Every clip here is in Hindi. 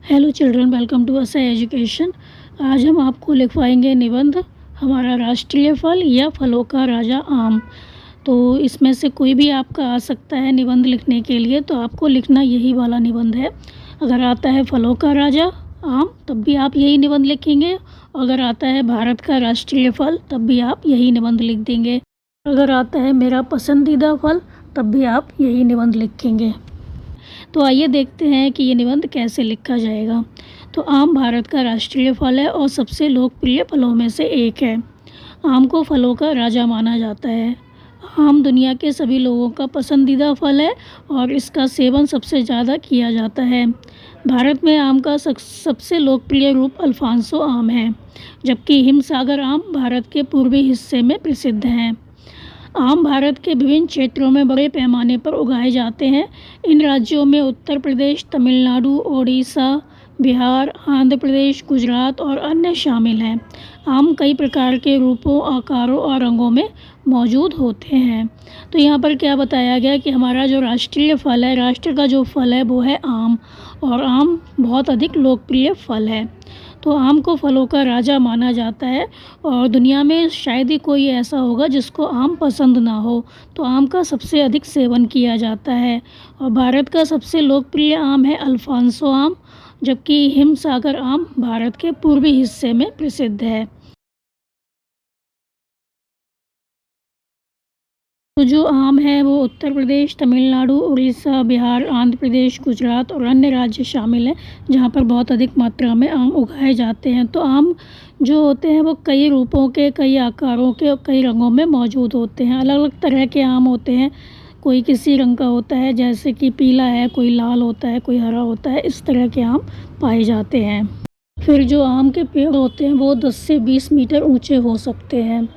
हेलो चिल्ड्रन, वेलकम टू असा एजुकेशन। आज हम आपको लिखवाएंगे निबंध हमारा राष्ट्रीय फल या फलों का राजा आम। तो इसमें से कोई भी आपका आ सकता है निबंध लिखने के लिए, तो आपको लिखना यही वाला निबंध है। अगर आता है फलों का राजा आम तब भी आप यही निबंध लिखेंगे, अगर आता है भारत का राष्ट्रीय फल तब भी आप यही निबंध लिख देंगे, अगर आता है मेरा पसंदीदा फल तब भी आप यही निबंध लिखेंगे। तो आइए देखते हैं कि ये निबंध कैसे लिखा जाएगा। तो आम भारत का राष्ट्रीय फल है और सबसे लोकप्रिय फलों में से एक है। आम को फलों का राजा माना जाता है। आम दुनिया के सभी लोगों का पसंदीदा फल है और इसका सेवन सबसे ज़्यादा किया जाता है। भारत में आम का सबसे लोकप्रिय रूप अल्फांसो आम है, जबकि हिमसागर आम भारत के पूर्वी हिस्से में प्रसिद्ध हैं। आम भारत के विभिन्न क्षेत्रों में बड़े पैमाने पर उगाए जाते हैं। इन राज्यों में उत्तर प्रदेश, तमिलनाडु, ओडिशा, बिहार, आंध्र प्रदेश, गुजरात और अन्य शामिल हैं। आम कई प्रकार के रूपों, आकारों और रंगों में मौजूद होते हैं। तो यहाँ पर क्या बताया गया कि हमारा जो राष्ट्रीय फल है, राष्ट्र का जो फल है वो है आम, और आम बहुत अधिक लोकप्रिय फल है। तो आम को फलों का राजा माना जाता है और दुनिया में शायद ही कोई ऐसा होगा जिसको आम पसंद ना हो। तो आम का सबसे अधिक सेवन किया जाता है और भारत का सबसे लोकप्रिय आम है अल्फांसो आम, जबकि हिमसागर आम भारत के पूर्वी हिस्से में प्रसिद्ध है। तो जो आम है वो उत्तर प्रदेश, तमिलनाडु, उड़ीसा, बिहार, आंध्र प्रदेश, गुजरात और अन्य राज्य शामिल हैं, जहाँ पर बहुत अधिक मात्रा में आम उगाए जाते हैं। तो आम जो होते हैं वो कई रूपों के, कई आकारों के और कई रंगों में मौजूद होते हैं। अलग अलग तरह के आम होते हैं, कोई किसी रंग का होता है, जैसे कि पीला है, कोई लाल होता है, कोई हरा होता है, इस तरह के आम पाए जाते हैं। फिर जो आम के पेड़ होते हैं वो 10 से 20 मीटर ऊंचे हो सकते हैं।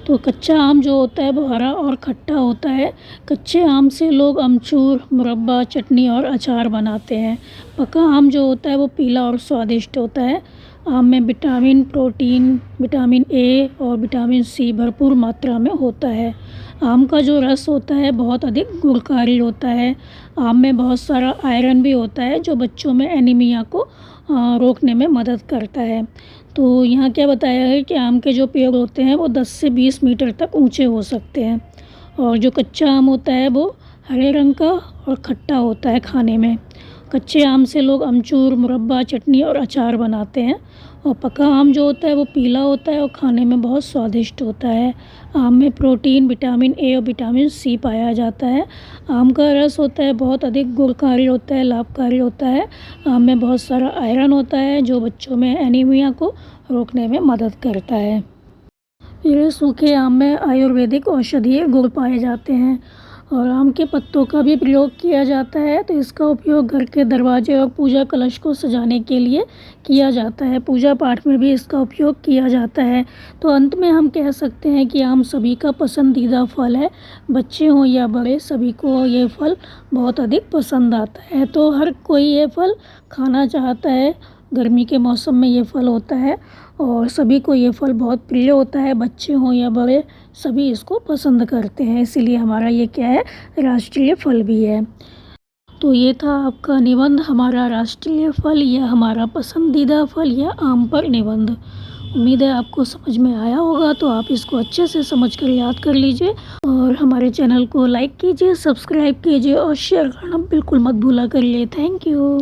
तो कच्चा आम जो होता है वो हरा और खट्टा होता है। कच्चे आम से लोग अमचूर, मुरब्बा, चटनी और अचार बनाते हैं। पका आम जो होता है वो पीला और स्वादिष्ट होता है। आम में विटामिन, प्रोटीन, विटामिन ए और विटामिन सी भरपूर मात्रा में होता है। आम का जो रस होता है बहुत अधिक गुणकारी होता है। आम में बहुत सारा आयरन भी होता है जो बच्चों में एनीमिया को रोकने में मदद करता है। तो यहाँ क्या बताया है कि आम के जो पेड़ होते हैं वो 10 से 20 मीटर तक ऊंचे हो सकते हैं और जो कच्चा आम होता है वो हरे रंग का और खट्टा होता है खाने में। कच्चे आम से लोग अमचूर, मुरब्बा, चटनी और अचार बनाते हैं और पका आम जो होता है वो पीला होता है और खाने में बहुत स्वादिष्ट होता है। आम में प्रोटीन, विटामिन ए और विटामिन सी पाया जाता है। आम का रस होता है बहुत अधिक गुणकारी होता है, लाभकारी होता है। आम में बहुत सारा आयरन होता है जो बच्चों में एनीमिया को रोकने में मदद करता है। फिर सूखे आम में आयुर्वेदिक औषधीय गुण पाए जाते हैं और आम के पत्तों का भी प्रयोग किया जाता है। तो इसका उपयोग घर के दरवाजे और पूजा कलश को सजाने के लिए किया जाता है। पूजा पाठ में भी इसका उपयोग किया जाता है। तो अंत में हम कह सकते हैं कि आम सभी का पसंदीदा फल है। बच्चे हों या बड़े, सभी को ये फल बहुत अधिक पसंद आता है। तो हर कोई ये फल खाना चाहता है। गर्मी के मौसम में ये फल होता है और सभी को ये फल बहुत प्रिय होता है। बच्चे हों या बड़े, सभी इसको पसंद करते हैं, इसीलिए हमारा ये क्या है, राष्ट्रीय फल भी है। तो ये था आपका निबंध हमारा राष्ट्रीय फल या हमारा पसंदीदा फल या आम पर निबंध। उम्मीद है आपको समझ में आया होगा। तो आप इसको अच्छे से समझ कर याद कर लीजिए और हमारे चैनल को लाइक कीजिए, सब्सक्राइब कीजिए और शेयर करना बिल्कुल मत भूला करिए। Thank you.